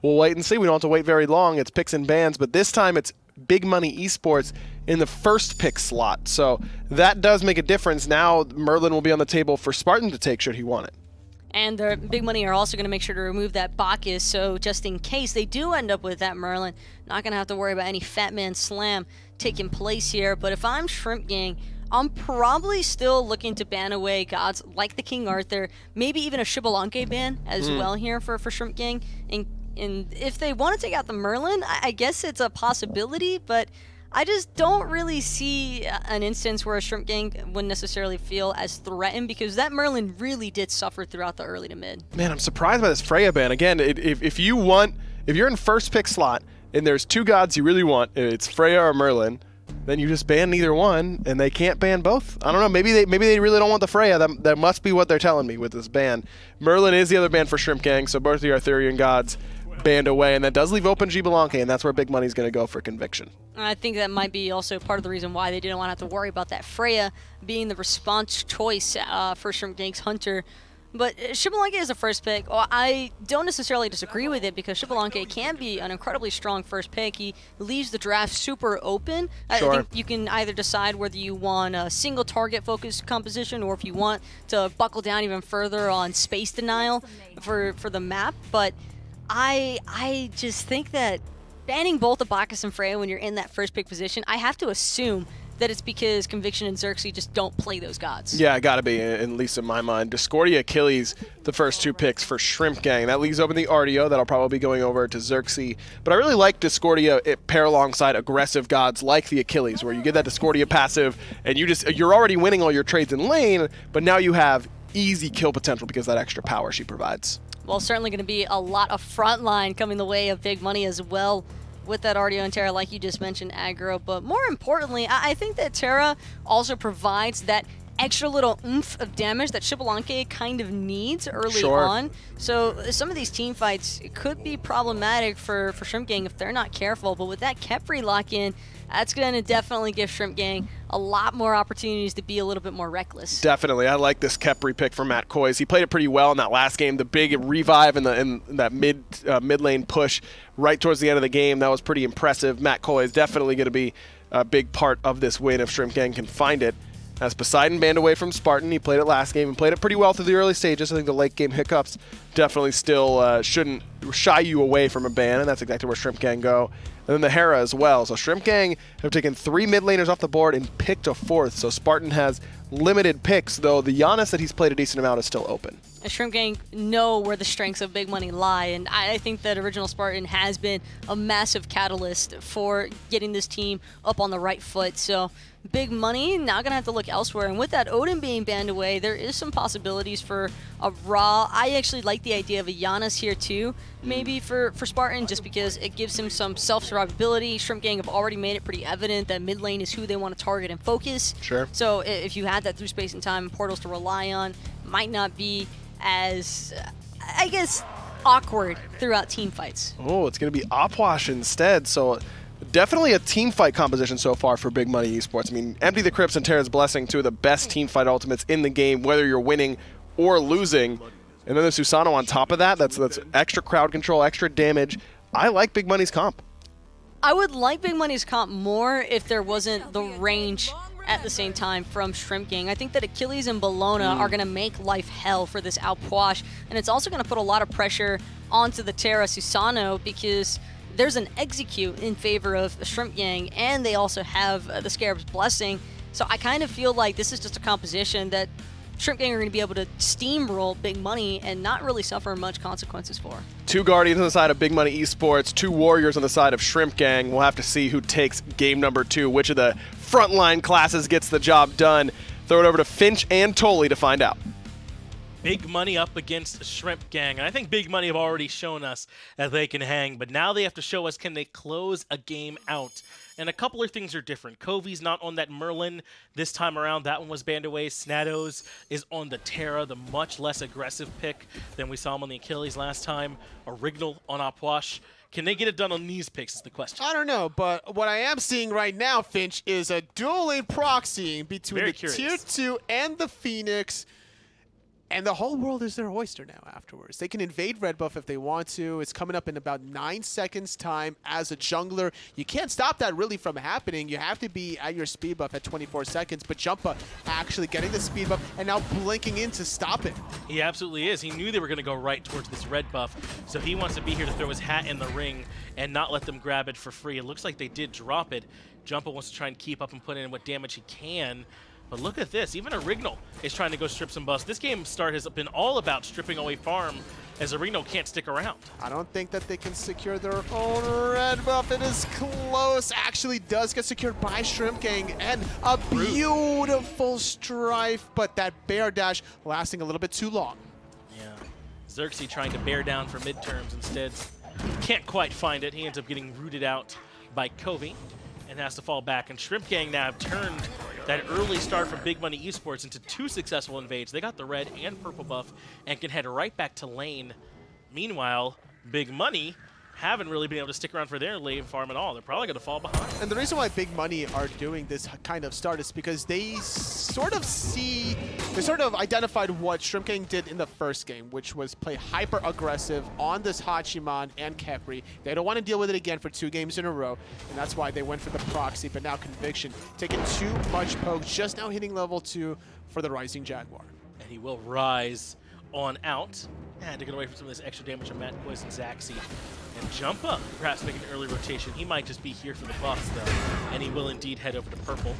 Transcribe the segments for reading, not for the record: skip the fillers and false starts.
we'll wait and see. We don't have to wait very long. It's picks and bans, but this time it's Big Money Esports in the first pick slot. So that does make a difference. Now Merlin will be on the table for Spartan to take should he want it. And the Big Money are also going to make sure to remove that Bacchus, so just in case they do end up with that Merlin, not going to have to worry about any Fat Man Slam taking place here. But if I'm Shrimp Gang, I'm probably still looking to ban away gods like the King Arthur, maybe even a Xbalanque ban as well here for Shrimp Gang. And if they want to take out the Merlin, I guess it's a possibility, but I just don't really see an instance where a Shrimp Gang wouldn't necessarily feel as threatened, because that Merlin really did suffer throughout the early to mid. Man, I'm surprised by this Freya ban. Again, if you're in first pick slot and there's two gods you really want, it's Freya or Merlin, then you just ban neither one, and they can't ban both. I don't know. Maybe they really don't want the Freya. That must be what they're telling me with this ban. Merlin is the other ban for Shrimp Gang, so both the Arthurian gods banned away, and that does leave open Xbalanque, and that's where Big Money's going to go for Conviction. I think that might be also part of the reason why they didn't want to have to worry about that Freya being the response choice for Shrimp Gang's Hunter. But Xbalanque is a first pick. Well, I don't necessarily disagree with it, because Xbalanque can be an incredibly strong first pick. He leaves the draft super open. Sure. I think you can either decide whether you want a single target focused composition, or if you want to buckle down even further on space denial for the map. But I just think that banning both the Bacchus and Freya when you're in that first pick position, I have to assume that it's because Conviction and Xerxes just don't play those gods. Yeah, gotta be, at least in my mind. Discordia, Achilles, the first two picks for Shrimp Gang. That leaves open the Artio. That'll probably be going over to Xerxes. But I really like Discordia pair alongside aggressive gods like the Achilles, where you get that Discordia passive, and you're already winning all your trades in lane, but now you have easy kill potential because of that extra power she provides. Well, certainly going to be a lot of frontline coming the way of Big Money as well, with that Artio and Terra, like you just mentioned, aggro. But more importantly, I think that Terra also provides that extra little oomph of damage that Xbalanque kind of needs early on. So some of these team fights could be problematic for Shrimp Gang if they're not careful. But with that Khepri lock-in, that's going to definitely give Shrimp Gang a lot more opportunities to be a little bit more reckless. Definitely. I like this Khepri pick from Matt Koiz. He played it pretty well in that last game. The big revive in that mid lane push right towards the end of the game, that was pretty impressive. Matt Koiz definitely going to be a big part of this win if Shrimp Gang can find it. As Poseidon banned away from Spartan, he played it last game and played it pretty well through the early stages. I think the late game hiccups definitely still shouldn't shy you away from a ban, and that's exactly where Shrimp Gang go. And then the Hera as well. So Shrimp Gang have taken 3 mid laners off the board and picked a 4th. So Spartan has limited picks, though the Giannis that he's played a decent amount is still open. Shrimp Gang know where the strengths of Big Money lie, and I think that Original Spartan has been a massive catalyst for getting this team up on the right foot. So Big Money now going to have to look elsewhere, and with that Odin being banned away, there is some possibilities for a Ra. I actually like the idea of a Giannis here too, maybe for Spartan, just because it gives him some self-survivability. Shrimp Gang have already made it pretty evident that mid lane is who they want to target and focus. Sure. So if you had that through space and time and portals to rely on, might not be as, I guess, awkward throughout team fights. Oh, it's going to be Opwash instead, so definitely a team fight composition so far for Big Money Esports. I mean, Empty the Crypts and Terra's Blessing, two of the best team fight ultimates in the game, whether you're winning or losing. And then the Susano on top of that, that's extra crowd control, extra damage. I like Big Money's comp. I would like Big Money's comp more if there wasn't the range at the same time from Shrimp Gang. I think that Achilles and Bologna are going to make life hell for this Outwash, and it's also going to put a lot of pressure onto the Terra Susano, because there's an execute in favor of the Shrimp Gang, and they also have the Scarab's Blessing. So I kind of feel like this is just a composition that Shrimp Gang are going to be able to steamroll Big Money and not really suffer much consequences for. 2 Guardians on the side of Big Money Esports, 2 Warriors on the side of Shrimp Gang. We'll have to see who takes game number 2, which of the frontline classes gets the job done. Throw it over to Finch and Tully to find out. Big Money up against Shrimp Gang. And I think Big Money have already shown us that they can hang, but now they have to show us, can they close a game out? And a couple of things are different. Kovi's not on that Merlin this time around. That one was banned away. Snados is on the Terra, the much less aggressive pick than we saw him on the Achilles last time. Orignal on Opwash. Can they get it done on these picks is the question. I don't know, but what I am seeing right now, Finch, is a dual lane proxying between the Tier 2 and the Phoenix. And the whole world is their oyster now afterwards. They can invade red buff if they want to. It's coming up in about 9 seconds time as a jungler. You can't stop that really from happening. You have to be at your speed buff at 24 seconds. But Jumpa actually getting the speed buff and now blinking in to stop it. He absolutely is. He knew they were going to go right towards this red buff. So he wants to be here to throw his hat in the ring and not let them grab it for free. It looks like they did drop it. Jumpa wants to try and keep up and put in what damage he can. But look at this, even Orignal is trying to go strip some buffs. This game start has been all about stripping away farm, as Orignal can't stick around. I don't think that they can secure their own red buff. It is close. Actually does get secured by Shrimp Gang, and a beautiful strife, but that bear dash lasting a little bit too long. Yeah, Xerxes trying to bear down for midterms instead. Can't quite find it. He ends up getting rooted out by Covey and has to fall back. And Shrimp Gang now have turned that early start from Big Money Esports into 2 successful invades. They got the red and purple buff and can head right back to lane. Meanwhile, Big Money haven't really been able to stick around for their lane farm at all. They're probably going to fall behind. And the reason why Big Money are doing this kind of start is because they sort of identified what Shrimp Gang did in the first game, which was play hyper aggressive on this Hachiman and Khepri. They don't want to deal with it again for 2 games in a row, and that's why they went for the proxy. But now Conviction taking too much poke, just now hitting level 2 for the Rising Jaguar. And he will rise on out. And to get away from some of this extra damage from Matt Poise and Zaxi. And Jumpa, perhaps making an early rotation. He might just be here for the buffs, though. And he will indeed head over to purple,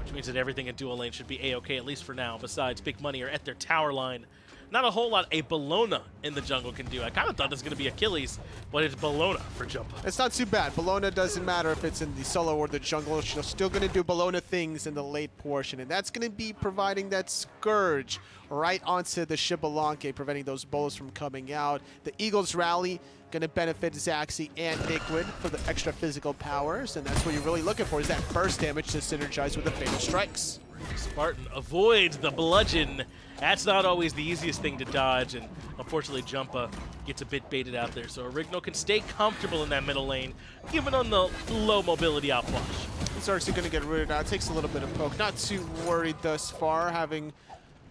which means that everything in dual lane should be A-okay, at least for now. Besides, Big Money are at their tower line. Not a whole lot a Bologna in the jungle can do. I kind of thought it was going to be Achilles, but it's Bologna for Jumpa. It's not too bad. Bologna doesn't matter if it's in the solo or the jungle. She's still going to do Bologna things in the late portion, and that's going to be providing that Scourge right onto the Shibalanke, preventing those bolos from coming out. The Eagles rally going to benefit Zaxi and Liquid for the extra physical powers, and that's what you're really looking for, is that burst damage to synergize with the Fatal Strikes. Spartan avoids the bludgeon. That's not always the easiest thing to dodge, and unfortunately Jumpa gets a bit baited out there. So Orignal can stay comfortable in that middle lane, even on the low mobility outflash. Xerxes going to get rooted out. Takes a little bit of poke. Not too worried thus far, having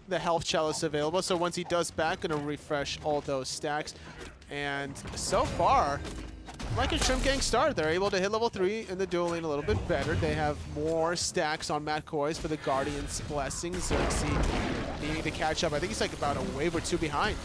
the health chalice available. So once he does back, going to refresh all those stacks. And so far, like a Shrimp Gang start, they're able to hit level 3 in the dual lane a little bit better. They have more stacks on Matt Koiz for the Guardian's Blessing. Xerxes needing to catch up. I think he's like about a wave or 2 behind.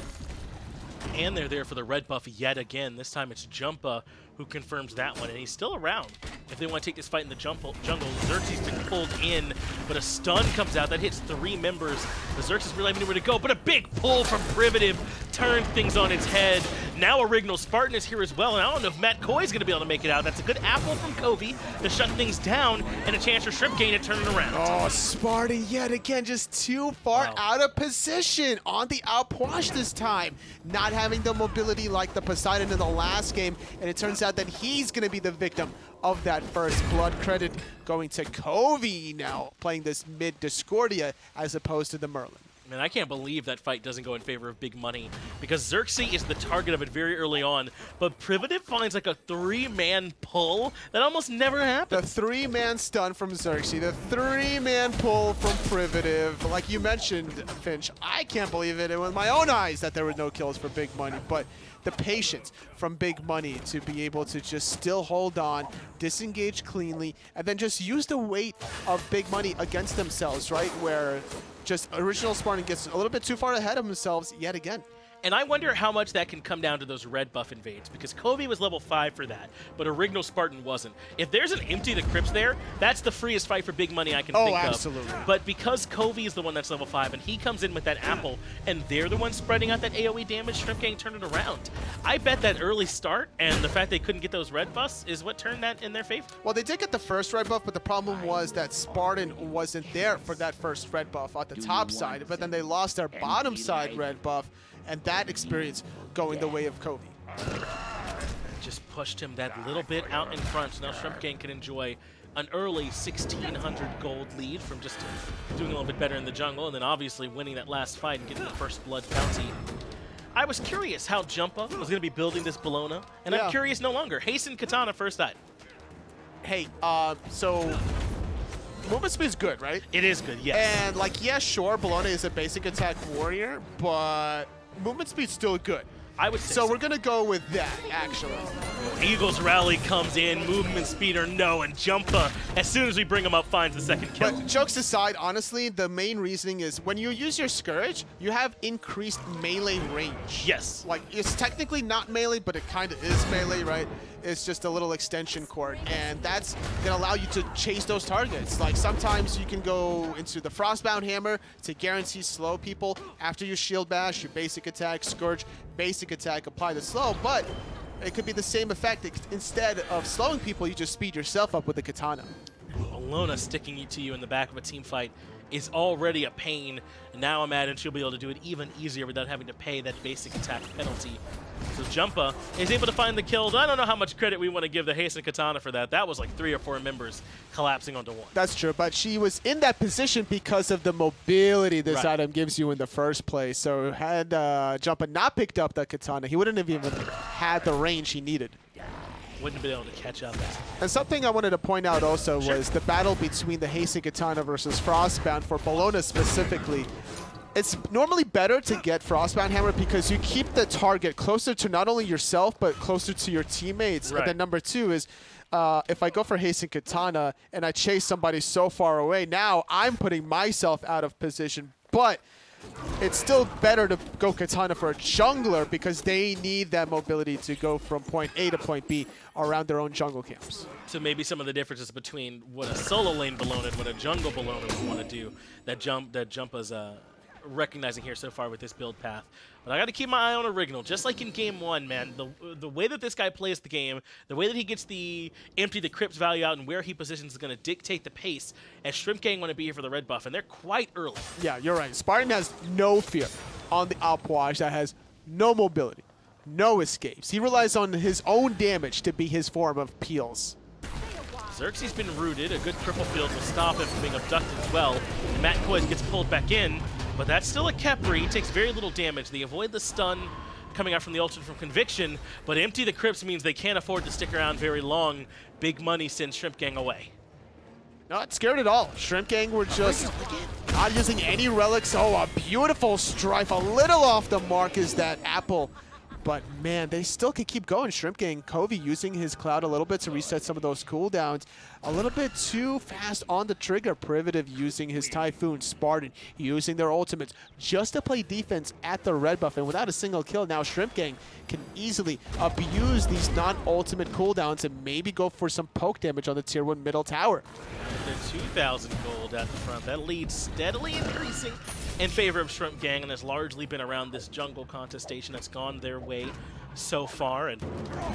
And they're there for the red buff yet again. This time it's Jumpa who confirms that one, and he's still around. If they want to take this fight in the jungle, Xerxes been pulled in, but a stun comes out that hits 3 members. The Xerxes really have nowhere to go, but a big pull from Privative turned things on its head. Now Orignal Spartan is here as well, and I don't know if Matt Coy is going to be able to make it out. That's a good apple from Covey to shut things down, and a chance for Shrimp Gang to turn it around. Oh, Spartan yet again, just too far out of position on the outpush this time. Not having the mobility like the Poseidon in the last game, and it turns out that he's going to be the victim of that first blood. Credit going to Covey now, playing this mid Discordia as opposed to the Merlin. Man, I can't believe that fight doesn't go in favor of Big Money, because Xerxes is the target of it very early on, but Privative finds like a 3-man pull that almost never happens. The 3-man stun from Xerxes, the 3-man pull from Privative. Like you mentioned, Finch, I can't believe it with my own eyes that there were no kills for Big Money, but the patience from Big Money to be able to just still hold on, disengage cleanly, and then just use the weight of Big Money against themselves, right? Where just Original Spartan gets a little bit too far ahead of themselves yet again. And I wonder how much that can come down to those red buff invades, because Covey was level 5 for that, but Original Spartan wasn't. If there's an Empty the Crypts there, that's the freest fight for Big Money I can think of. Oh, absolutely. But because Covey is the one that's level 5, and he comes in with that apple, and they're the ones spreading out that AoE damage, Shrimp Gang turned it around. I bet that early start and the fact they couldn't get those red buffs is what turned that in their favor. Well, they did get the first red buff, but the problem was that Spartan wasn't there for that first red buff at the top side, but then they lost their bottom side red buff, and that experience going the way of Covey. Just pushed him that little bit out in front, so now Shrimp Gang can enjoy an early 1,600 gold lead from just doing a little bit better in the jungle, and then obviously winning that last fight and getting the first blood bounty. I was curious how Jumpa was going to be building this Bologna, and I'm curious no longer. Hasten Katana first item. Hey, so movement speed is good, right? It is good, yes. And like, yeah, sure, Bologna is a basic attack warrior, but movement speed's still good. I would say so. We're gonna go with that, actually. Eagles Rally comes in, movement speed or no, and Jumpa, as soon as we bring him up, finds the second kill. But jokes aside, honestly, the main reasoning is when you use your Scourge, you have increased melee range. Yes. Like, it's technically not melee, but it kind of is melee, right? It's just a little extension cord, and that's gonna allow you to chase those targets. Like, sometimes you can go into the Frostbound Hammer to guarantee slow people. After your Shield Bash, your basic attack, Scourge, basic attack, apply the slow, but it could be the same effect. Instead of slowing people, you just speed yourself up with the Katana. Alona sticking to you in the back of a team fight is already a pain. Now imagine she'll be able to do it even easier without having to pay that basic attack penalty. So Jumpa is able to find the kill. I don't know how much credit we want to give the Hasten Katana for that. That was like 3 or 4 members collapsing onto one. That's true, but she was in that position because of the mobility this item gives you in the first place. So had Jumpa not picked up that Katana, he wouldn't have even had the range he needed. Wouldn't have been able to catch up. And something I wanted to point out also was the battle between the Hasten Katana versus Frostbound for Bologna specifically. It's normally better to get Frostbound Hammer because you keep the target closer to not only yourself, but closer to your teammates. Right. And then number 2 is, if I go for Hasten Katana and I chase somebody so far away, now I'm putting myself out of position. But it's still better to go Katana for a jungler because they need that mobility to go from point A to point B around their own jungle camps. So maybe some of the differences between what a solo lane Bologna and what a jungle Bologna would want to do, that Jumpa's recognizing here so far with this build path. But I got to keep my eye on Original, just like in Game 1, man. The way that this guy plays the game, the way that he gets the empty the crypts value out and where he positions is going to dictate the pace, as Shrimp Gang want to be here for the red buff, and they're quite early. Yeah, you're right. Spartan has no fear on the Alpuage that has no mobility, no escapes. He relies on his own damage to be his form of Xerxes been rooted. A good cripple field will stop him from being abducted as well. Matt Koiz gets pulled back in, but that's still a Khepri. He takes very little damage. They avoid the stun coming out from the ultimate from Conviction, but empty the crypts means they can't afford to stick around very long. Big money sends Shrimp Gang away. Not scared at all. Shrimp Gang were just not using any relics. Oh, a beautiful strife. A little off the mark is that apple. But, man, they still could keep going. Shrimp Gang, Covey using his Cloud a little bit to reset some of those cooldowns. A little bit too fast on the trigger. Privative using his Typhoon. Spartan using their ultimates just to play defense at the red buff. And without a single kill, now Shrimp Gang can easily abuse these non-ultimate cooldowns and maybe go for some poke damage on the Tier 1 middle tower. They're 2,000 gold at the front. That lead steadily increasing in favor of Shrimp Gang, and has largely been around this jungle contestation that's gone their way so far. And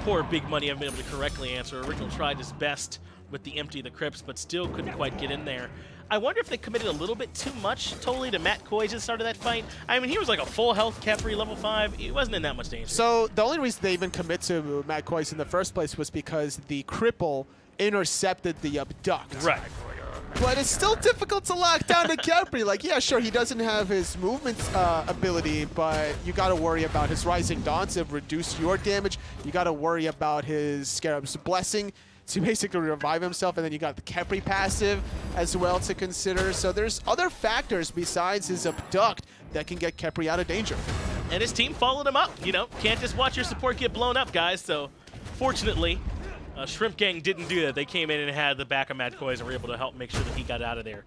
poor Big Money haven't been able to correctly answer. Original tried his best with the empty the crypts, but still couldn't quite get in there. I wonder if they committed a little bit too much totally to Matt Koiz at the start of that fight. I mean, he was like a full health Khepri level 5. He wasn't in that much danger. So the only reason they even commit to Matt Koiz in the first place was because the cripple intercepted the abduct. Right. But it's still difficult to lock down the Khepri. Like, yeah, sure, he doesn't have his movement ability, but you got to worry about his Rising Dawn to reduce your damage. You got to worry about his Scarab's Blessing to basically revive himself, and then you got the Khepri passive as well to consider. So there's other factors besides his abduct that can get Khepri out of danger. And his team followed him up. You know, can't just watch your support get blown up, guys. So fortunately, Shrimp Gang didn't do that. They came in and had the back of Mad Koiz and were able to help make sure that he got out of there.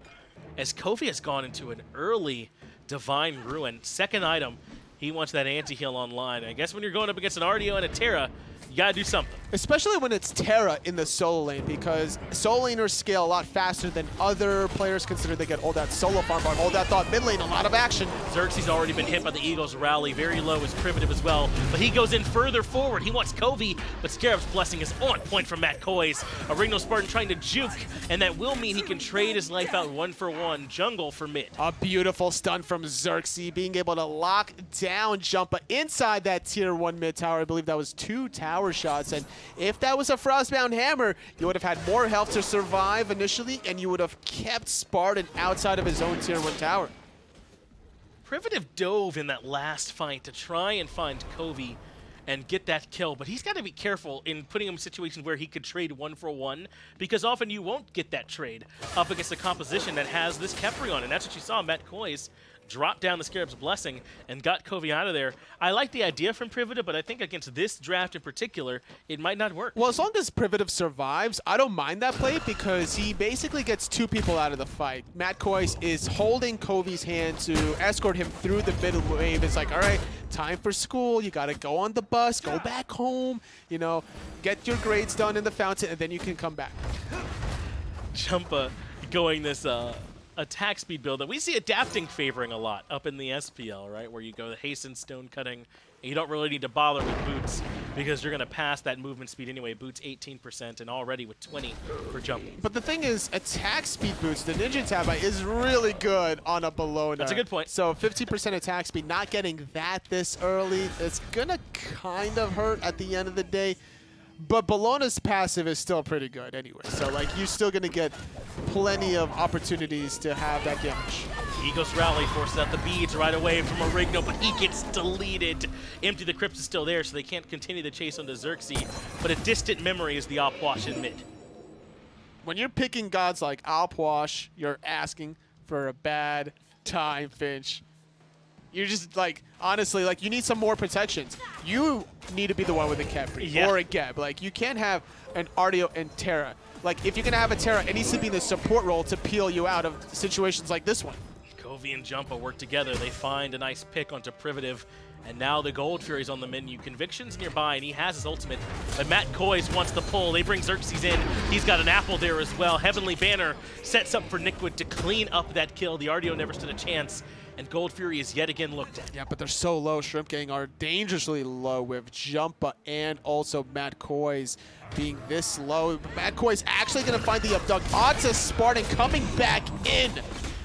As Kofi has gone into an early Divine Ruin, second item, he wants that anti-heal online. I guess when you're going up against an RDO and a Terra, you gotta do something. Especially when it's Terra in the solo lane, because solo laners scale a lot faster than other players consider. They get all that solo farm, but all that thought mid lane, a lot of action. Xerxes already been hit by the Eagles rally. Very low is Primitive as well, but he goes in further forward. He wants Covey, but Scarab's Blessing is on point from Matt Koiz. A Ringo Spartan trying to juke, and that will mean he can trade his life out 1-for-1, jungle for mid. A beautiful stun from Xerxes, being able to lock down Jumpa inside that tier 1 mid tower. I believe that was 2 tower shots, and if that was a Frostbound Hammer, you would have had more health to survive initially, and you would have kept Spartan outside of his own tier 1 tower. Privative dove in that last fight to try and find Covey, and get that kill. But he's got to be careful in putting him in situations where he could trade 1-for-1, because often you won't get that trade up against a composition that has this Khepri on. And that's what you saw. Matt Koiz dropped down the Scarab's Blessing and got Covey out of there. I like the idea from Privative, but I think against this draft in particular, it might not work. Well, as long as Privative survives, I don't mind that play because he basically gets 2 people out of the fight. Matt Koiz is holding Covey's hand to escort him through the middle wave. It's like, all right, time for school. You got to go on the bus, go back home, you know, get your grades done in the fountain, and then you can come back. Jumpa going this attack speed build that we see adapting favoring a lot up in the SPL, right? Where you go the hasten, stone cutting, and you don't really need to bother with boots because you're going to pass that movement speed anyway. Boots 18% and already with 20 for jumping. But the thing is, attack speed boots, the Ninja Tabi is really good on a Bellona. That's a good point. So 50% attack speed, not getting that this early, it's going to kind of hurt at the end of the day. But Bellona's passive is still pretty good anyway. So, like, you're still going to get plenty of opportunities to have that damage. Eagles Rally forces out the beads right away from Origno, but he gets deleted. Empty the Crypt is still there, so they can't continue the chase onto Xerxes. But a distant memory is the Alpwash in mid. When you're picking gods like Alpwash, you're asking for a bad time, Finch. You're just, like, honestly, like, you need some more protections. You need to be the one with a Khepri or a Geb. Like, you can't have an Artio and Terra. Like, if you're going to have a Terra, it needs to be in the support role to peel you out of situations like this one. Covey and Jumpa work together. They find a nice pick onto Privative. And now the Gold Fury's on the menu. Conviction's nearby, and he has his ultimate. But Matt Koiz wants the pull. They bring Xerxes in. He's got an apple there as well. Heavenly Banner sets up for Nickwood to clean up that kill. The Artio never stood a chance. And Gold Fury is yet again looked at. Yeah, but they're so low. Shrimp Gang are dangerously low with Jumpa and also Matt Koiz being this low. Matt Koiz actually going to find the abduct onto Spartan coming back in.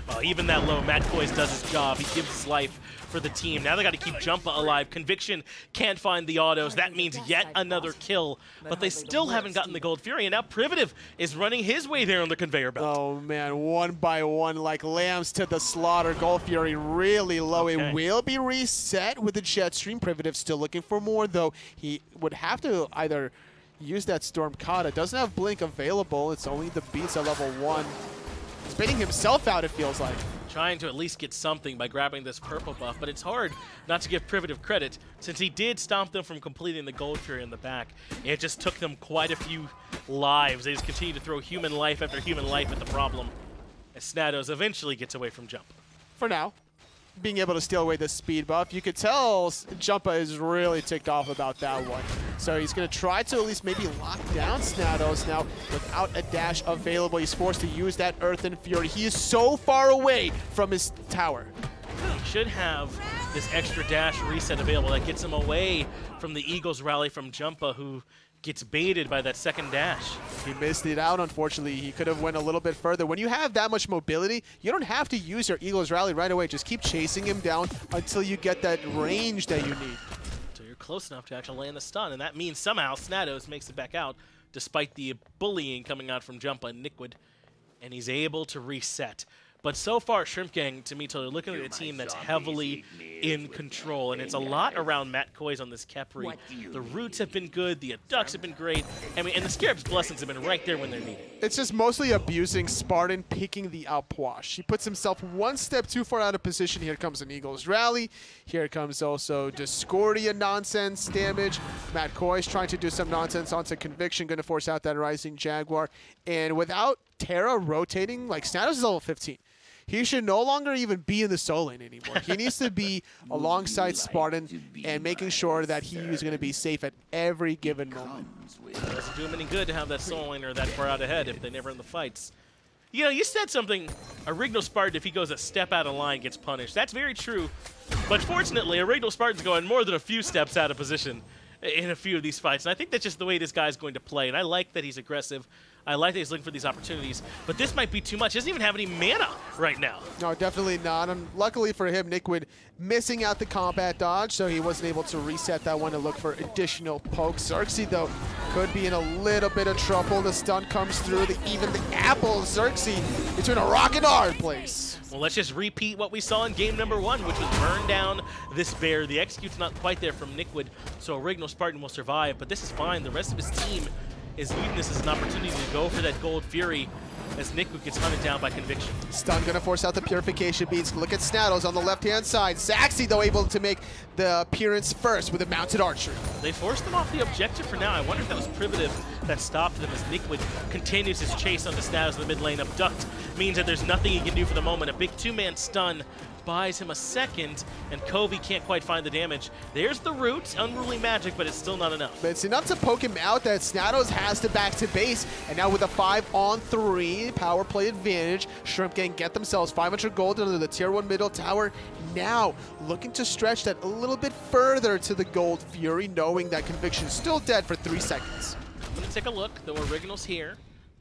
Well, even that low, Matt Koiz does his job. He gives his life for the team. Now they got to keep Jumpa alive. Conviction can't find the autos. That means yet another kill. But they still haven't gotten the Gold Fury, and now Privative is running his way there on the conveyor belt. Oh, man, one by one, like lambs to the slaughter. Gold Fury really low. Okay. It will be reset with the jet stream. Privative still looking for more, though. He would have to either use that Storm Kata. Doesn't have Blink available. It's only the beats at level 1. He's baiting himself out, it feels like. Trying to at least get something by grabbing this purple buff, but it's hard not to give Privative credit since he did stop them from completing the Gold Fury in the back. It just took them quite a few lives. They just continue to throw human life after human life at the problem as Snados eventually gets away from Jump. For now, being able to steal away the speed buff, you could tell Jumpa is really ticked off about that one. So he's going to try to at least maybe lock down Snados now without a dash available. He's forced to use that Earthen Fury. He is so far away from his tower. He should have this extra dash reset available that gets him away from the Eagles rally from Jumpa, who gets baited by that second dash. He missed it out, unfortunately. He could have went a little bit further. When you have that much mobility, you don't have to use your Eagles rally right away. Just keep chasing him down until you get that range that you need. So you're close enough to actually land the stun, and that means somehow Snados makes it back out despite the bullying coming out from Jumpa and Nickwood, and he's able to reset. But so far, Shrimp Gang, to me, they're looking at a team that's heavily in control, and it's a lot around Matt Koiz on this Khepri. The roots have been good, the abducts have been great, I mean, and the Scarab's Blessings have been right there when they're needed. It's just mostly abusing Spartan, picking the Alpwash. He puts himself one step too far out of position. Here comes an Eagles rally. Here comes also Discordia nonsense damage. Matt Koiz trying to do some nonsense onto Conviction, going to force out that Rising Jaguar. And without Terra rotating, like Snados is level 15. He should no longer even be in the soul lane anymore. He needs to be alongside Spartan and making sure that he is going to be safe at every given moment. It doesn't do him any good to have that soul laner that far out ahead if they never in the fights. You know, you said something, Original Spartan, if he goes a step out of line, gets punished. That's very true. But fortunately, Original Spartan's going more than a few steps out of position in a few of these fights. And I think that's just the way this guy's going to play. And I like that he's aggressive. I like that he's looking for these opportunities, but this might be too much. He doesn't even have any mana right now. No, definitely not. And luckily for him, Nickwood missing out the combat dodge, so he wasn't able to reset that one to look for additional pokes. Xerxes, though, could be in a little bit of trouble. The stun comes through. Even the apple, Xerxes, between a rock and a hard place. Well, let's just repeat what we saw in game number 1, which was burn down this bear. The execute's not quite there from Nickwood, so Original Spartan will survive, but this is fine. The rest of his team is using this as an opportunity to go for that Gold Fury as Nickwood gets hunted down by Conviction. Stun gonna force out the Purification Beads. Look at Snattles on the left-hand side. Zaxi, though, able to make the appearance first with a mounted archery. They forced them off the objective for now. I wonder if that was Privative that stopped them as Nickwood continues his chase on the Snattles in the mid lane. Abduct means that there's nothing he can do for the moment. A big two-man stun buys him a second, and Covey can't quite find the damage. There's the root, Unruly Magic, but it's still not enough. But it's enough to poke him out that Snattles has to back to base, and now with a 5-on-3 power play advantage, Shrimp Gang get themselves 500 gold under the tier 1 middle tower. Now looking to stretch that a little bit further to the Gold Fury, knowing that Conviction's still dead for 3 seconds. I'm gonna take a look. The Original's here.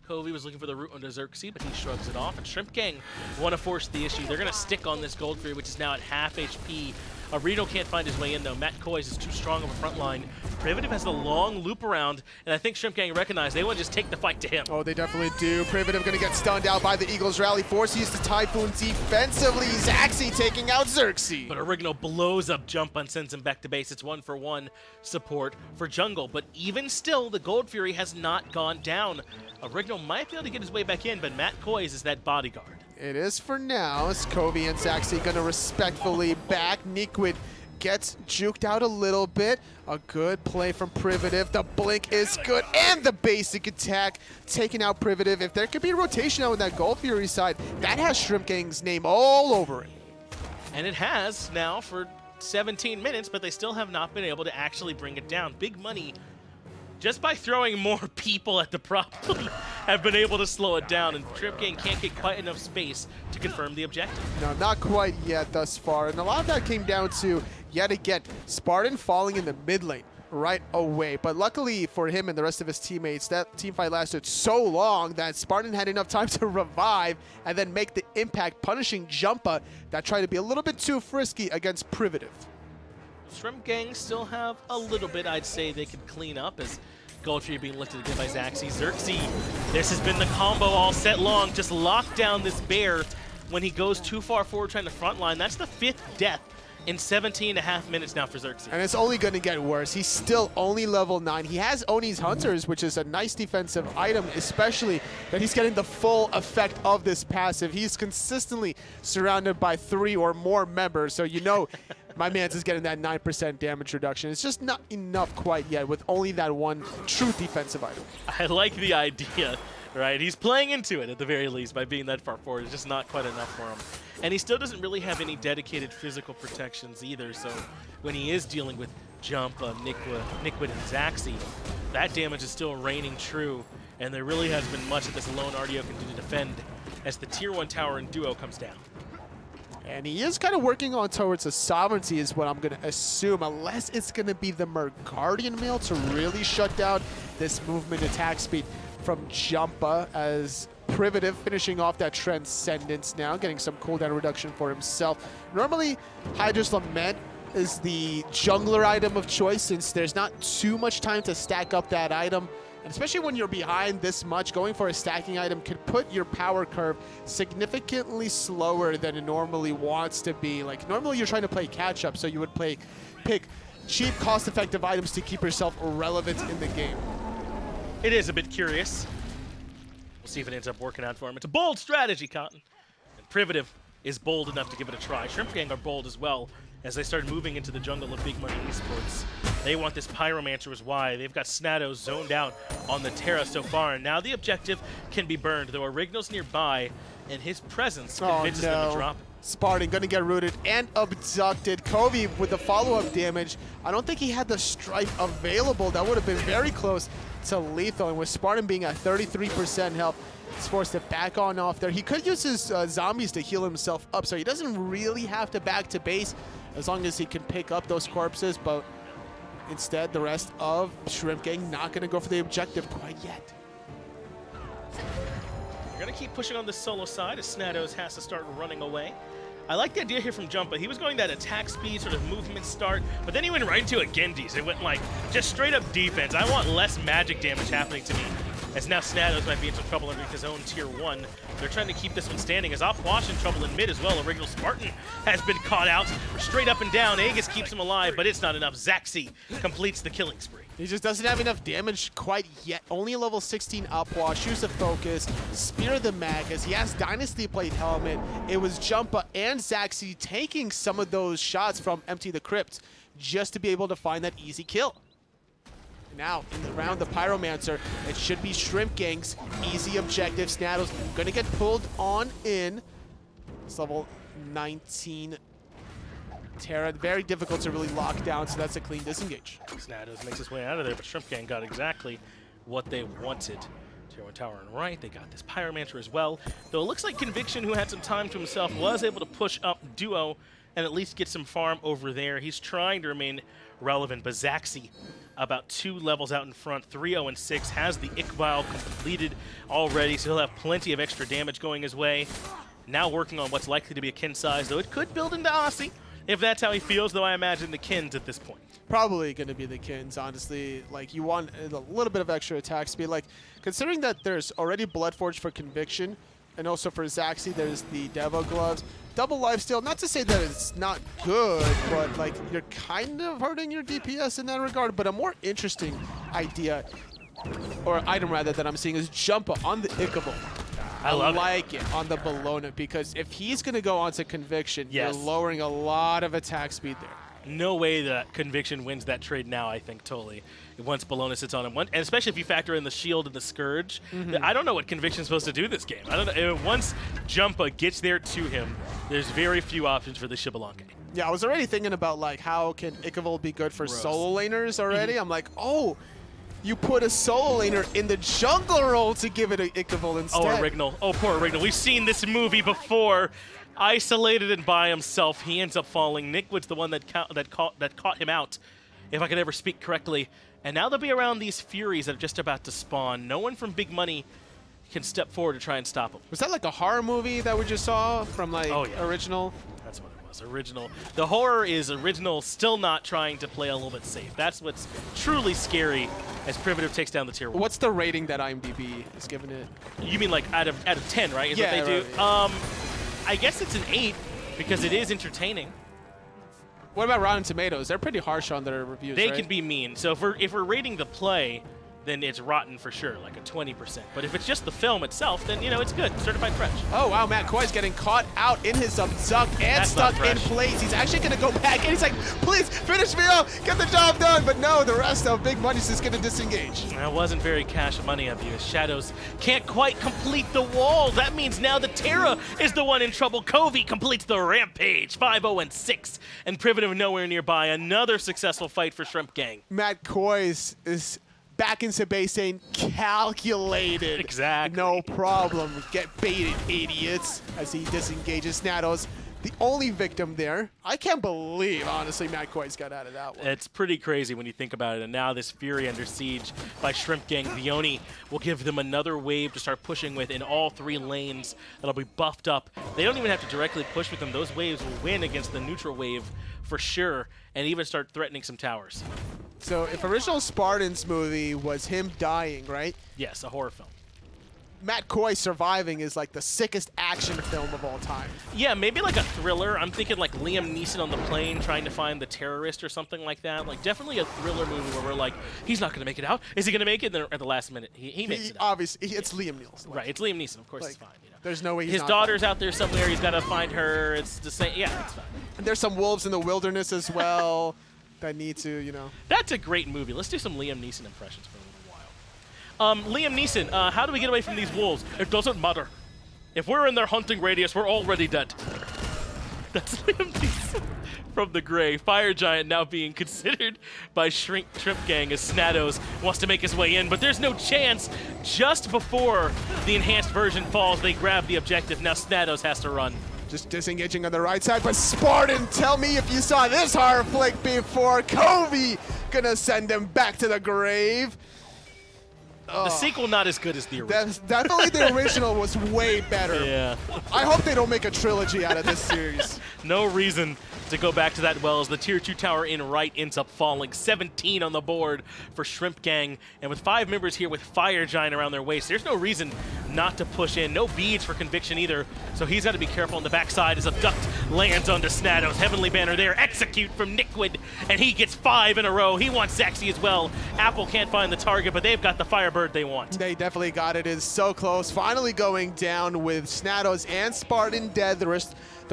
Covey was looking for the root under Xerxes, but he shrugs it off. And Shrimp Gang want to force the issue. They're going to stick on this Gold Fury, which is now at half HP. Reno can't find his way in, though. Matt Koiz is too strong of a front line. Privative has the long loop around, and I think Shrimp Gang recognize they want to just take the fight to him. Oh, they definitely do. Privative going to get stunned out by the Eagles Rally Force. He used the Typhoon defensively. Zaxi taking out Xerxes. But Original blows up Jump and sends him back to base. It's 1-for-1 support for jungle. But even still, the Gold Fury has not gone down. Original might be able to get his way back in, but Matt Koiz is that bodyguard. It is for now. As Covey and Zaxi going to respectfully back. Nickwood gets juked out a little bit. A good play from Privative. The blink is good, and the basic attack taking out Privative. If there could be a rotation out on that Gold Fury side, that has Shrimp Gang's name all over it. And it has now for 17 minutes, but they still have not been able to actually bring it down. Big money, just by throwing more people at the problem, have been able to slow it down, and Shrimp Gang can't get quite enough space to confirm the objective. No, not quite yet thus far, and a lot of that came down to, yet again, Spartan falling in the mid lane right away. But luckily for him and the rest of his teammates, that teamfight lasted so long that Spartan had enough time to revive and then make the impact, punishing Jumpa that tried to be a little bit too frisky against Privative. Shrimp Gang still have a little bit, I'd say, they could clean up as Gold Fury being lifted again by Zaxi. Xerxes, this has been the combo all set long. Just lock down this bear when he goes too far forward trying to frontline. That's the 5th death in 17.5 minutes now for Xerxes. And it's only going to get worse. He's still only level 9. He has Oni's Hunters, which is a nice defensive item, especially that he's getting the full effect of this passive. He's consistently surrounded by 3 or more members, so you know my man's is getting that 9% damage reduction. It's just not enough quite yet with only that one true defensive item. I like the idea, right? He's playing into it at the very least by being that far forward. It's just not quite enough for him. And he still doesn't really have any dedicated physical protections either, so when he is dealing with Jump, Nickwood, and Zaxi, that damage is still reigning true, and there really has been much that this lone RDO can do to defend as the tier 1 tower and duo comes down. And he is kind of working on towards a sovereignty is what I'm going to assume, unless it's going to be the Merguardian Mail to really shut down this movement attack speed from Jumpa, as Privative finishing off that Transcendence now, getting some cooldown reduction for himself. Normally, Hydra's Lament is the jungler item of choice since there's not too much time to stack up that item. And especially when you're behind this much, going for a stacking item could put your power curve significantly slower than it normally wants to be. Like, normally you're trying to play catch-up, so you would pick cheap, cost-effective items to keep yourself relevant in the game. It is a bit curious. We'll see if it ends up working out for him. It's a bold strategy, Cotton. And Privative is bold enough to give it a try. Shrimp Gang are bold as well as they start moving into the jungle of Big Money Esports. They want this Pyromancer is why. They've got Snato zoned out on the Terra so far, and now the objective can be burned, though Original's nearby, and his presence convinces them to drop it. Spartan going to get rooted and abducted. Covey with the follow-up damage. I don't think he had the Strife available. That would have been very close to lethal, and with Spartan being at 33% health, he's forced to back on off there. He could use his zombies to heal himself up, so he doesn't really have to back to base as long as he can pick up those corpses, but instead the rest of Shrimp Gang not going to go for the objective quite yet. They're going to keep pushing on the solo side as Snados has to start running away. I like the idea here from Jumpa. He was going that attack speed, sort of movement start, but then he went right into a Genji's. It went like just straight up defense. I want less magic damage happening to me. As now Snados might be in some trouble underneath his own tier 1. They're trying to keep this one standing as Opwash in trouble in mid as well. Original Spartan has been caught out straight up and down. Aegis keeps him alive, but it's not enough. Zaxi completes the killing spree. He just doesn't have enough damage quite yet. Only a level 16 Opwash. Use of focus. Spear the Magus. He has Dynasty Plate helmet. It was Jumpa and Zaxi taking some of those shots from Empty the Crypt just to be able to find that easy kill. Now, in the round, the Pyromancer, it should be Shrimp Gang's easy objective. Snados gonna get pulled on in. It's level 19. Terra, very difficult to really lock down, so that's a clean disengage. Snados makes his way out of there, but Shrimp Gang got exactly what they wanted. Tier 1 tower on right, they got this Pyromancer as well. Though it looks like Conviction, who had some time to himself, was able to push up Duo and at least get some farm over there. He's trying to remain relevant, but Zaxi, about 2 levels out in front, 3-0 and 6, has the Iqbal completed already, so he'll have plenty of extra damage going his way. Now working on what's likely to be a kin size, though it could build into Aussie, if that's how he feels, though I imagine the kins at this point. Probably going to be the kins, honestly. Like, you want a little bit of extra attack speed. Like, considering that there's already Bloodforge for Conviction, and also for Zaxi, there's the Devo Gloves. Double lifesteal, not to say that it's not good, but like you're kind of hurting your DPS in that regard. But a more interesting idea, or item rather, that I'm seeing is Jumpa on the Iqbal. I like it on the Bologna, because if he's going to go on to Conviction, you're lowering a lot of attack speed there. No way that Conviction wins that trade now, I think, totally. Once Bologna sits on him, and especially if you factor in the shield and the Scourge. I don't know what Conviction's supposed to do this game. I don't know. Once Jumpa gets there to him, there's very few options for the Xbalanque. Yeah, I was already thinking about, like, how can Iqbal be good for solo laners already? I'm like, oh, you put a solo laner in the jungle role to give it a Iqbal instead. Oh, Original. Oh, poor Original. We've seen this movie before. Isolated and by himself, he ends up falling. Nickwood's the one that caught him out, if I could ever speak correctly. And now they'll be around these Furies that are just about to spawn. No one from Big Money can step forward to try and stop them. Was that like a horror movie that we just saw from, like, Original? That's what it was, Original. The horror is Original still not trying to play a little bit safe. That's what's truly scary as Primitive takes down the tier 1. What's the rating that IMDb is giving it? You mean like out of 10, right? Is what they do? I guess it's an 8 because it is entertaining. What about Rotten Tomatoes? They're pretty harsh on their reviews, They right? can be mean. So if we're rating the play, then it's rotten for sure, like a 20%. But if it's just the film itself, then, you know, it's good. Certified fresh. Oh, wow, Matt Koi's getting caught out in his duck and stuck in place. He's actually going to go back, and he's like, please, finish me off, get the job done. But no, the rest of Big Money's just going to disengage. That wasn't very cash money of you. Shadows can't quite complete the wall. That means now the Terra is the one in trouble. Covey completes the rampage, 5-0 and 6. And Primitive nowhere nearby. Another successful fight for Shrimp Gang. Matt Koi's is back into base saying, calculated. Exactly. No problem. Get baited, idiots, as he disengages Snados. The only victim there. I can't believe, honestly, Matt Koi's got out of that one. It's pretty crazy when you think about it. And now this Fury under siege by Shrimp Gang. Vioni will give them another wave to start pushing with in all 3 lanes that'll be buffed up. They don't even have to directly push with them. Those waves will win against the neutral wave for sure, and even start threatening some towers. So if Original Spartans movie was him dying, right? Yes, a horror film. Matt Koi surviving is like the sickest action film of all time. Yeah, maybe like a thriller. I'm thinking like Liam Neeson on the plane trying to find the terrorist or something like that. Like definitely a thriller movie where we're like, he's not going to make it out. Is he going to make it? Then at the last minute, he makes it out. Obviously, it's Liam Neeson. Right, it's Liam Neeson. Of course, like, it's fine. You know? There's no way he's His not daughter's fine. out there somewhere. He's got to find her. It's the same. Yeah, it's fine. And there's some wolves in the wilderness as well that need to, you know. That's a great movie. Let's do some Liam Neeson impressions for a little while. Liam Neeson, how do we get away from these wolves? It doesn't matter. If we're in their hunting radius, we're already dead. That's Liam Neeson from The Gray. Fire Giant now being considered by Shrimp Gang as Snados wants to make his way in, but there's no chance. Just before the enhanced version falls, they grab the objective. Now Snados has to run. Just disengaging on the right side, but Spartan, tell me if you saw this horror flick before. Covey gonna send him back to the grave. The sequel not as good as the original. Definitely the original was way better. Yeah. I hope they don't make a trilogy out of this series. No reason to go back to that well as the tier 2 tower in right ends up falling. 17 on the board for Shrimp Gang. And with 5 members here with Fire Giant around their waist, there's no reason not to push in. No beads for Conviction either. So he's got to be careful on the backside as a duct lands onto Snados. Heavenly Banner there. Execute from Nickwood. And he gets 5 in a row. He wants Zaxi as well. Apple can't find the target, but they've got the Firebird they want. They definitely got it. It's so close. Finally going down with Snados and Spartan dead. The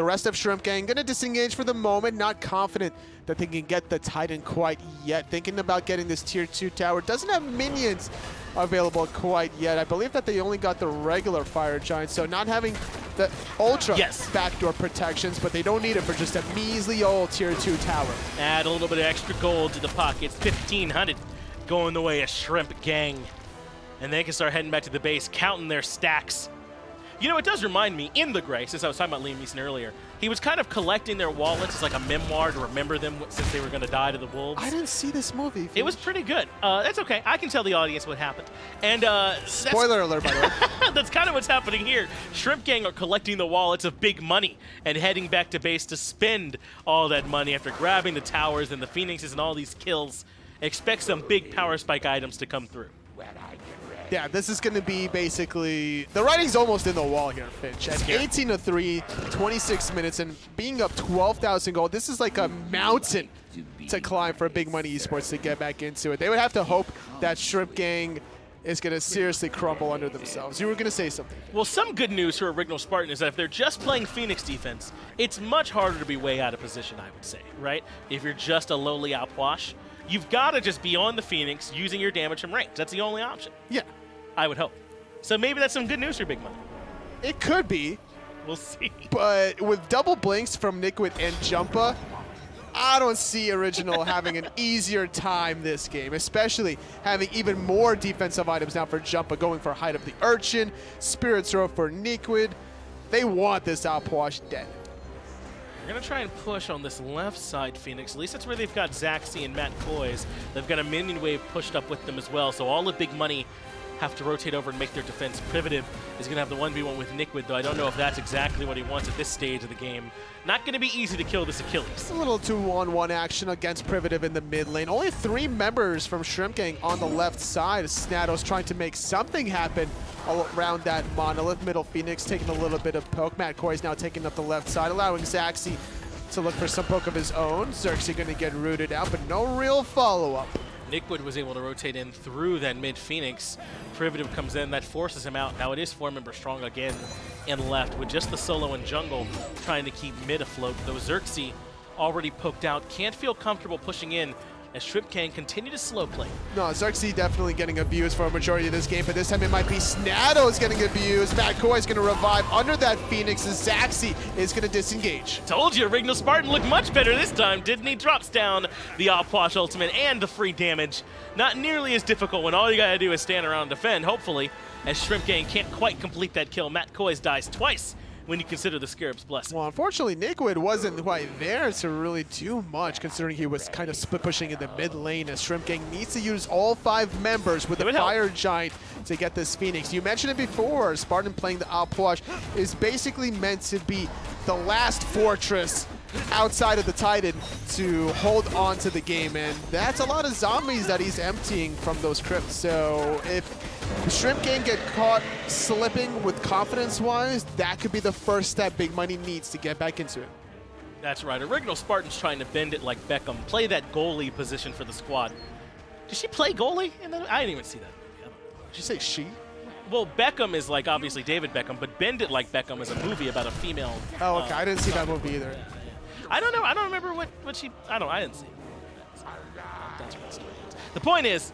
rest of Shrimp Gang going to disengage for the moment. Not confident that they can get the Titan quite yet. Thinking about getting this tier 2 tower. Doesn't have minions available quite yet. I believe that they only got the regular Fire Giant, so not having the ultra backdoor protections, but they don't need it for just a measly old tier 2 tower. Add a little bit of extra gold to the pockets. 1,500 going the way of Shrimp Gang. And they can start heading back to the base, counting their stacks. You know, it does remind me, in The Gray, since I was talking about Liam Neeson earlier, he was kind of collecting their wallets as like a memoir to remember them since they were going to die to the wolves. I didn't see this movie. It was pretty good. That's okay. I can tell the audience what happened. And spoiler alert, by the way. That's kind of what's happening here. Shrimp Gang are collecting the wallets of big money and heading back to base to spend all that money after grabbing the towers and the phoenixes and all these kills. Expect some big power spike items to come through. Yeah, this is going to be basically... The writing's almost in the wall here, Finch. At 18-3, 26 minutes, and being up 12,000 gold, this is like a mountain to climb for Big Money Esports to get back into it. They would have to hope that Shrimp Gang is going to seriously crumble under themselves. You were going to say something. Well, some good news for Original Spartan is that if they're just playing Phoenix defense, it's much harder to be way out of position, I would say, right? If you're just a lowly outwash. You've got to just be on the Phoenix using your damage from range. That's the only option. Yeah. I would hope. So maybe that's some good news for Big Money. It could be. We'll see. But with double blinks from Nickwood and Jumpa, I don't see Original having an easier time this game, especially having even more defensive items now for Jumpa, going for Height of the Urchin, Spirit Throw for Nickwood. They want this outwash dead. They're going to try and push on this left side, Phoenix. At least that's where they've got Zaxi and Matt Koiz. They've got a minion wave pushed up with them as well, so all the Big Money have to rotate over and make their defense. Privative is going to have the 1v1 with Nickwood, though I don't know if that's exactly what he wants at this stage of the game. Not going to be easy to kill this Achilles. A little 2-on-1 action against Privative in the mid lane. Only 3 members from Shrimp Gang on the left side. Snados trying to make something happen around that monolith. Middle Phoenix taking a little bit of poke. Matt Koi's now taking up the left side, allowing Zaxi to look for some poke of his own. Xerxes going to get rooted out, but no real follow-up. Nickwood was able to rotate in through that mid-Phoenix. Privative comes in, that forces him out. Now it is 4-member strong again in left with just the solo and jungle trying to keep mid afloat. Though Xerxes already poked out, can't feel comfortable pushing in as Shrimp Gang continue to slow play. No, Xerxes definitely getting abused for a majority of this game, but this time it might be Snados getting abused. Matt Koi's going to revive under that Phoenix, and Zaxi is going to disengage. Told you, Original Spartan looked much better this time, didn't he? Drops down the Outwash ultimate and the free damage. Not nearly as difficult when all you got to do is stand around and defend, hopefully, as Shrimp Gang can't quite complete that kill. Matt Koi's dies twice when you consider the Scarab's Blessing. Well, unfortunately, Nickwood wasn't quite there to really do much, considering he was kind of split pushing in the mid lane, as Shrimp Gang needs to use all 5 members with the Fire Giant to get this Phoenix. You mentioned it before, Spartan playing the Outwash is basically meant to be the last fortress outside of the Titan to hold on to the game, and that's a lot of zombies that he's emptying from those crypts. So if Shrimp Gang get caught slipping with confidence-wise, that could be the first step Big Money needs to get back into it. That's right. Original Spartan's trying to bend it like Beckham, play that goalie position for the squad. Did she play goalie? I didn't even see that. Did you say she? Well, Beckham is like obviously David Beckham, but Bend It Like Beckham is a movie about a female. Oh, okay. I didn't see that movie either. Yeah. I don't know. I don't remember what she. I didn't see. That's what the story is. The point is,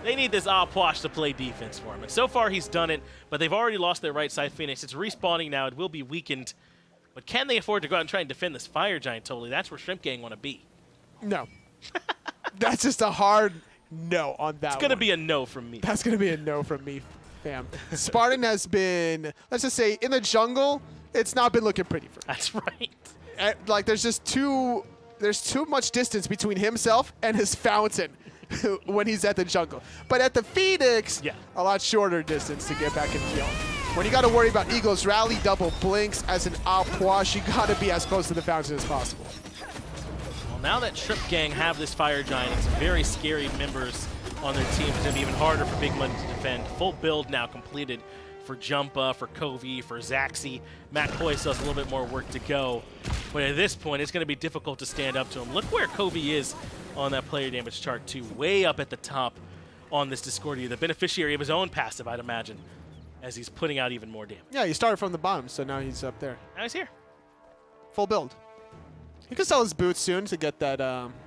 they need this Outwash to play defense for him. And so far, he's done it, but they've already lost their right side Phoenix. It's respawning now. It will be weakened. But can they afford to go out and try and defend this Fire Giant totally? That's where Shrimp Gang want to be. No. That's just a hard no on that. It's going to be a no from me. That's going to be a no from me, fam. Spartan has been, let's just say, in the jungle, it's not been looking pretty for him. That's right. Like, there's too much distance between himself and his fountain. when he's at the jungle. But at the Phoenix, yeah, a lot shorter distance to get back in field. When you got to worry about Eagle's rally, double blinks as an outwash, you got to be as close to the fountain as possible. Well, now that Shrimp Gang have this Fire Giant and some very scary members on their team, it's going to be even harder for Big Money to defend. Full build now completed for Jumpa, for Covey, for Zaxi. Matt Coy still has a little bit more work to go. But at this point, it's going to be difficult to stand up to him. Look where Covey is on that player damage chart, too. Way up at the top on this Discordia. The beneficiary of his own passive, I'd imagine, as he's putting out even more damage. Yeah, he started from the bottom, so now he's up there. Now he's here. Full build. He could sell his boots soon to get that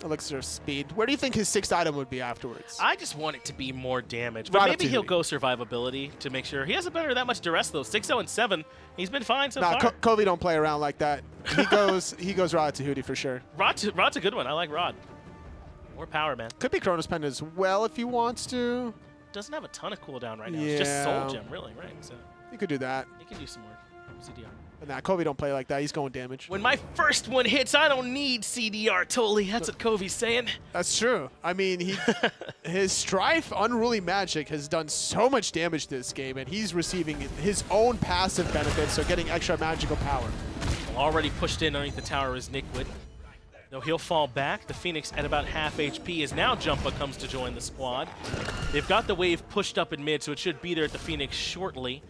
elixir of speed. Where do you think his 6th item would be afterwards? I just want it to be more damage. But maybe he'll go survivability to make sure. He hasn't been under that much duress, though. 6-0 and 7. He's been fine so far. Covey don't play around like that. He goes Rod to Hootie for sure. Rod's a good one. I like Rod. More power, man. Could be Chronos Pen as well if he wants to. Doesn't have a ton of cooldown right now. Yeah. It's just Soul Gem, really, right? So you could do that. he can do some more CDR. But nah, Covey don't play like that. He's going damage. When my first one hits, I don't need CDR, totally. That's what Covey's saying. That's true. I mean, his Strife Unruly Magic has done so much damage this game, and he's receiving his own passive benefits, so getting extra magical power. Already pushed in underneath the tower is Nickwood. Though he'll fall back. The Phoenix at about half HP as now Jumpa comes to join the squad. They've got the wave pushed up in mid, so it should be there at the Phoenix shortly,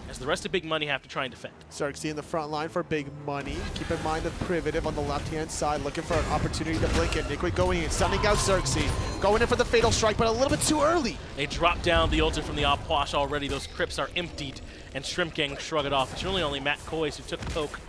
as the rest of Big Money have to try and defend. Xerxes in the front line for Big Money. Keep in mind the Privative on the left-hand side, looking for an opportunity to blink it. Nickwood going in, stunning out Xerxes. Going in for the Fatal Strike, but a little bit too early. They drop down the ulti from the Opwash already. Those crypts are emptied, and Shrimp Gang shrug it off. It's really only Matt Coys who took poke,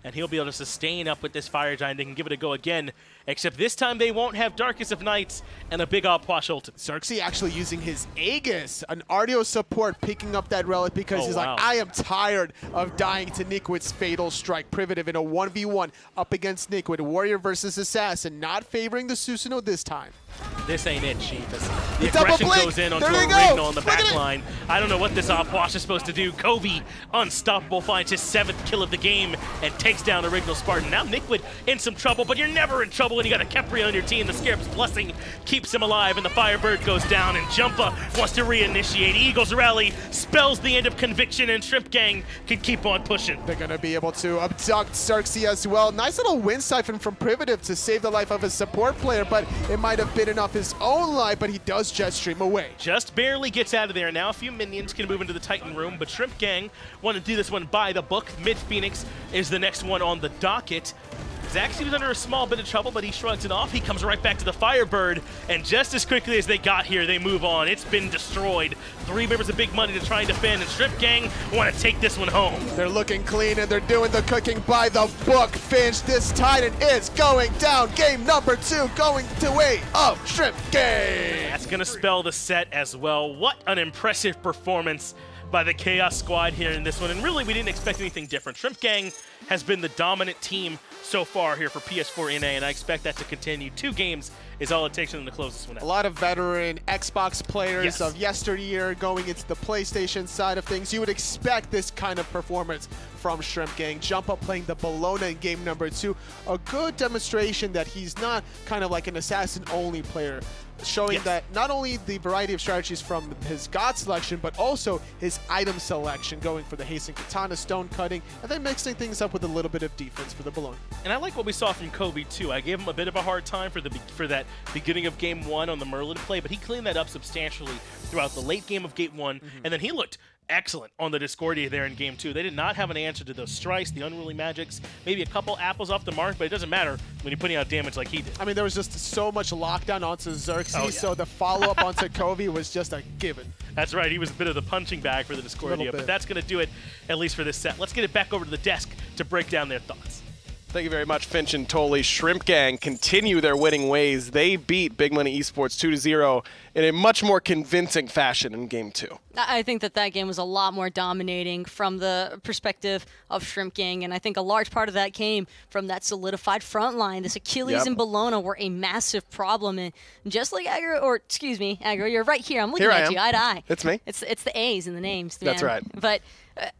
and he'll be able to sustain up with this Fire Giant. They can give it a go again, except this time they won't have Darkest of Nights and a big Opwash ult. Xerxes actually using his Aegis, an Ardio support, picking up that relic because he's like, I am tired of dying to Nickwood's Fatal Strike. Privative in a 1v1 up against Nickwood. Warrior versus Assassin, not favoring the Susanoo this time. This ain't it, Chief. As the aggression goes in onto a Rignal on the back line. I don't know what this Opwash is supposed to do. Covey, unstoppable, finds his 7th kill of the game and takes down a Rignal Spartan. Now Nickwood in some trouble, but you're never in trouble when you got a Kepri on your team. The Scarab's Blessing keeps him alive, and the Firebird goes down, and Jumpa wants to reinitiate. Eagles Rally spells the end of Conviction, and Shrimp Gang can keep on pushing. They're going to be able to abduct Xerxes as well. Nice little wind siphon from Privative to save the life of his support player, but it might have bitten off his own life, but he does jet stream away. Just barely gets out of there. Now a few minions can move into the Titan room, but Shrimp Gang want to do this one by the book. Mid-Phoenix is the next one on the docket. Zaxi was under a small bit of trouble, but he shrugs it off. He comes right back to the Firebird, and just as quickly as they got here, they move on. It's been destroyed. 3 members of Big Money to try and defend, and Shrimp Gang want to take this one home. They're looking clean, and they're doing the cooking by the book. Finch, this Titan is going down. Game number 2 going the way of Shrimp Gang. That's going to spell the set as well. What an impressive performance by the Chaos Squad here in this one, and really we didn't expect anything different. Shrimp Gang has been the dominant team so far here for PS4 NA, and I expect that to continue. 2 games is all it takes for them to close this one out. A lot of veteran Xbox players of yesteryear going into the PlayStation side of things. You would expect this kind of performance from Shrimp Gang. Jump Up playing the Bologna in game number 2. A good demonstration that he's not kind of like an assassin-only player, showing that not only the variety of strategies from his god selection, but also his item selection, going for the hasten katana, stone cutting, and then mixing things up with a little bit of defense for the Bologna. And I like what we saw from Covey too. I gave him a bit of a hard time for that beginning of game 1 on the Merlin play, but he cleaned that up substantially throughout the late game of game 1, and then he looked excellent on the Discordia there in game 2. They did not have an answer to those strikes, the unruly magics, maybe a couple apples off the mark, but it doesn't matter when you're putting out damage like he did. I mean, there was just so much lockdown onto Xerxes, so the follow-up onto Covey was just a given. That's right, he was a bit of the punching bag for the Discordia, but that's going to do it, at least for this set. Let's get it back over to the desk to break down their thoughts. Thank you very much, Finch and Tolly. Shrimp Gang continue their winning ways. They beat Big Money Esports 2-0 in in a much more convincing fashion in Game 2. I think that game was a lot more dominating from the perspective of Shrimp Gang, and I think a large part of that came from that solidified front line. This Achilles and Bologna were a massive problem, and just like Aggro, or excuse me, Aggro, you're right here. I'm looking at you eye to eye. It's me. It's the A's in the names, man. That's right. But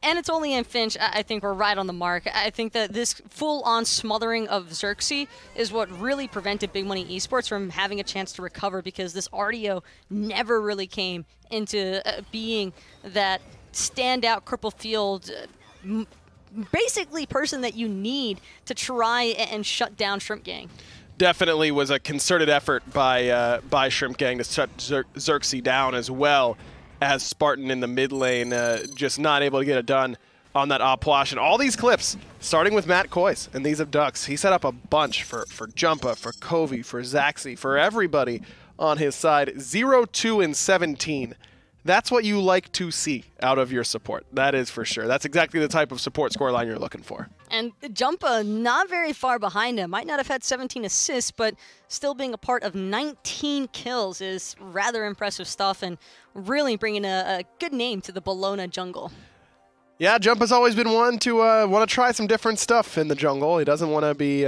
and it's only in Finch. I think we're right on the mark. I think that this full-on smothering of Xerxes is what really prevented Big Money Esports from having a chance to recover, because this RDO never really came into being that standout cripple field, basically person that you need to try and shut down Shrimp Gang. Definitely was a concerted effort by Shrimp Gang to shut Xerxes down, as well as Spartan in the mid lane, just not able to get it done on that Opwash. And all these clips, starting with Matt Koiz and these abducts, he set up a bunch for Jumpa, for Covey, for Zaxi, for everybody on his side. 0-2 and 17. That's what you like to see out of your support. That is for sure. That's exactly the type of support scoreline you're looking for. And Jumpa not very far behind him. Might not have had 17 assists, but still being a part of 19 kills is rather impressive stuff, and really bringing a good name to the Bologna jungle. Yeah, Jumpa's always been one to want to try some different stuff in the jungle. He doesn't want to be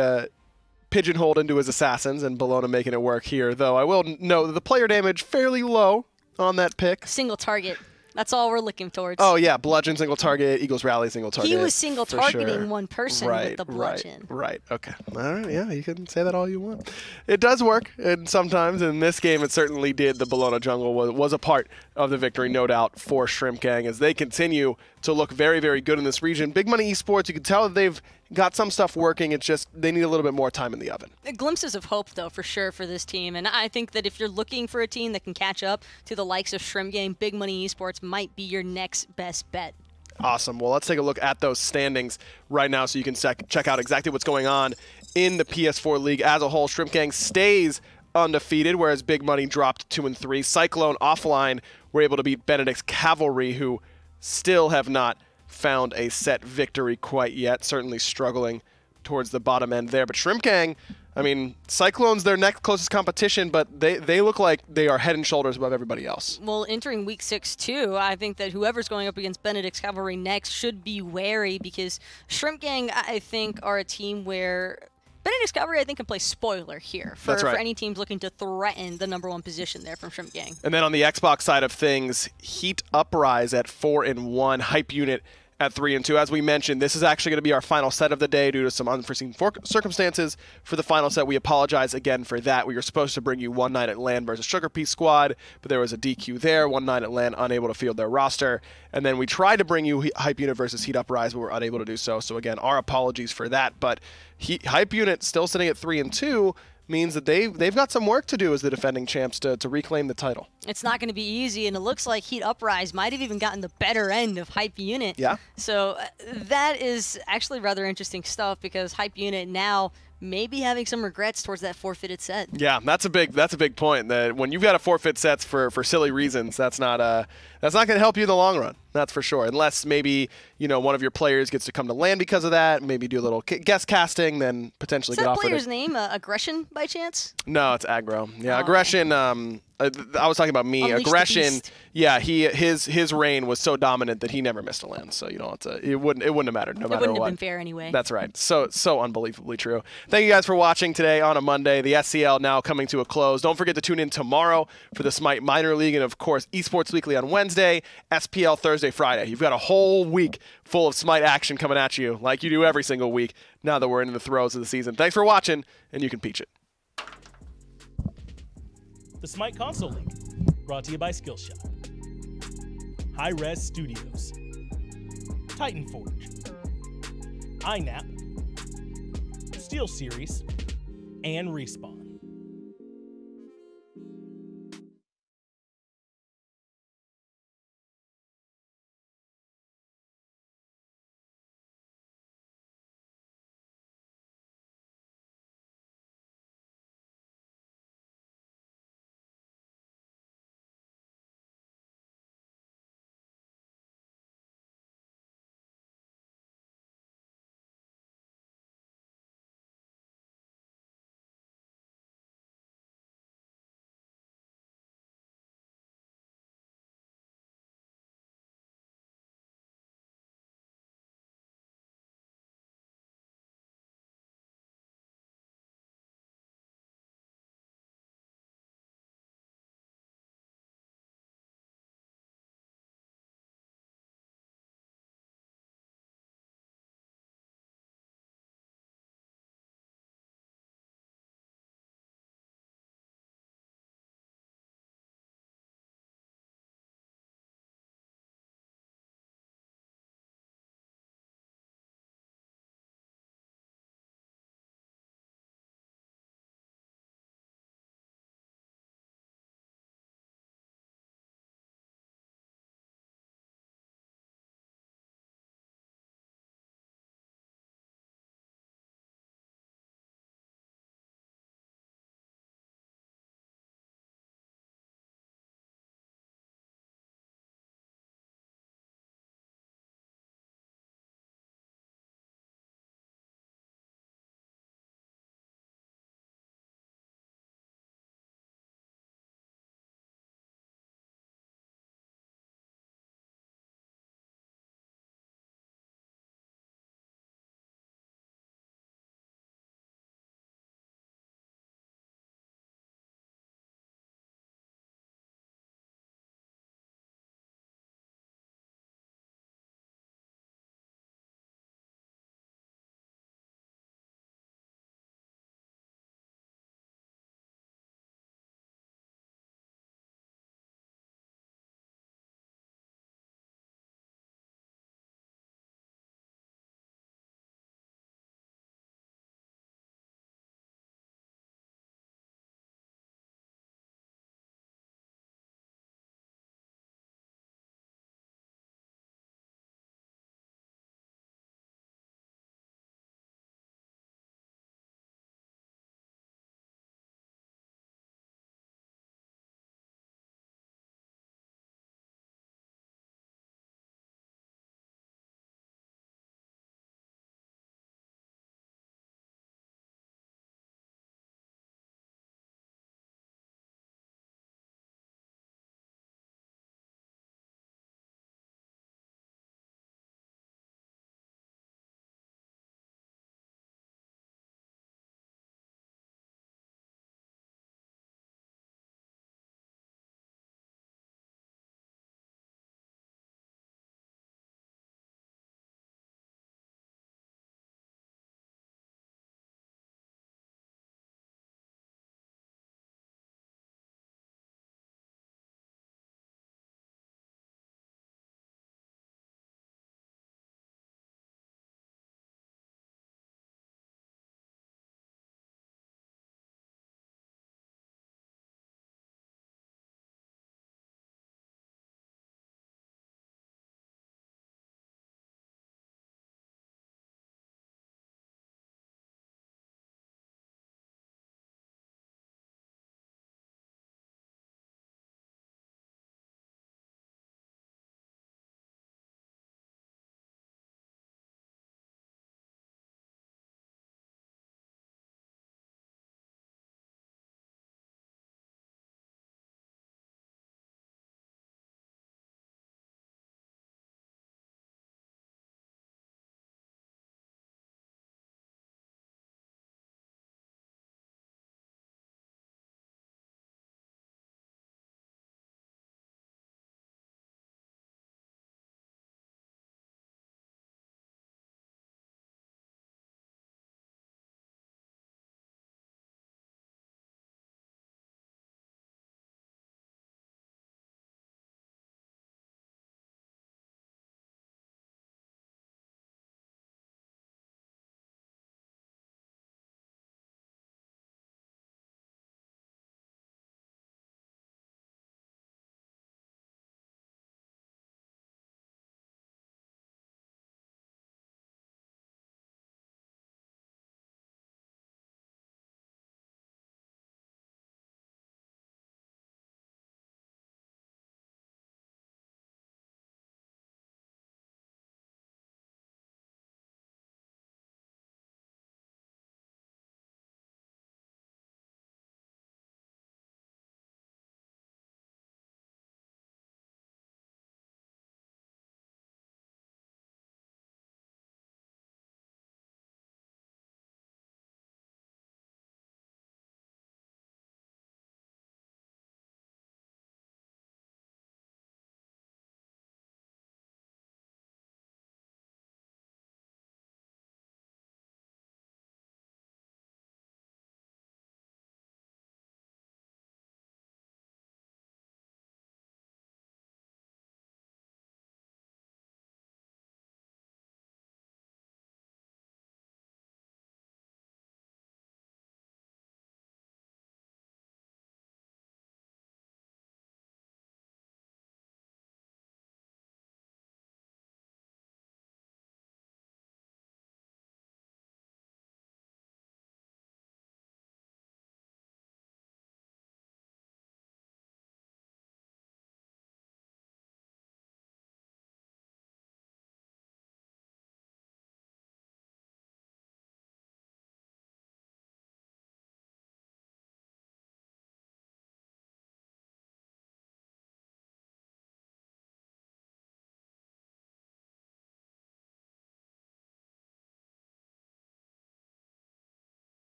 pigeonholed into his assassins, and Bologna making it work here. Though I will note that the player damage fairly low on that pick. Single target. That's all we're looking towards. Oh, yeah. Bludgeon, single target. Eagles rally, single target. He was single targeting one person with the bludgeon. Right. Okay. All right. Yeah, you can say that all you want. It does work, and sometimes in this game it certainly did. The Bologna jungle was a part of the victory, no doubt, for Shrimp Gang as they continue to look very, very good in this region. Big Money Esports, you can tell that they've got some stuff working. It's just they need a little bit more time in the oven. Glimpses of hope, though, for sure for this team. And I think that if you're looking for a team that can catch up to the likes of Shrimp Gang, Big Money Esports might be your next best bet. Awesome. Well, let's take a look at those standings right now so you can check out exactly what's going on in the PS4 League as a whole. Shrimp Gang stays undefeated, whereas Big Money dropped 2-3. Cyclone offline were able to beat Benedict's Cavalry, who still have not found a set victory quite yet. Certainly struggling towards the bottom end there. But Shrimp Gang, I mean, Cyclone's their next closest competition, but they look like they are head and shoulders above everybody else. Well, entering week 6 too, I think that whoever's going up against Benedict's Cavalry next should be wary, because Shrimp Gang, I think, are a team where Benedict's Cavalry, I think, can play spoiler here for any teams looking to threaten the #1 position there from Shrimp Gang. And then on the Xbox side of things, Heat Uprise at 4-1, Hype Unit at 3-2. As we mentioned, this is actually going to be our final set of the day due to some unforeseen circumstances. For the final set, we apologize again for that. We were supposed to bring you One Night at LAN versus Sugar Pea Squad, but there was a DQ there. One Night at LAN unable to field their roster. And then we tried to bring you Hype Unit versus Heat Uprise, but we're unable to do so. So again, our apologies for that. But Hype Unit still sitting at 3-2 means that they've got some work to do as the defending champs to reclaim the title. It's not going to be easy, and it looks like Heat Uprise might have even gotten the better end of Hype Unit. Yeah. So that is actually rather interesting stuff, because Hype Unit now maybe having some regrets towards that forfeited set. Yeah, that's a big point. That when you've got to forfeit sets for silly reasons, that's not going to help you in the long run. That's for sure. Unless maybe one of your players gets to come to LAN because of that, maybe do a little guest casting, then potentially get offered. Is that player's name Aggression by chance? No, it's Aggro. Yeah, Aggression. I was talking about me. Unleash Aggression. Yeah, his reign was so dominant that he never missed a LAN. So you don't have to. It wouldn't have mattered no matter what. It wouldn't have been fair anyway. That's right. So unbelievably true. Thank you guys for watching today on a Monday. The SCL now coming to a close. Don't forget to tune in tomorrow for the SMITE Minor League, and of course Esports Weekly on Wednesday, SPL Thursday, Friday. You've got a whole week full of SMITE action coming at you like you do every single week now that we're in the throes of the season. Thanks for watching, and you can peach it. The SMITE Console League, brought to you by Skillshot, Hi-Res Studios, Titan Forge, INAP, Steel Series, and Respawn.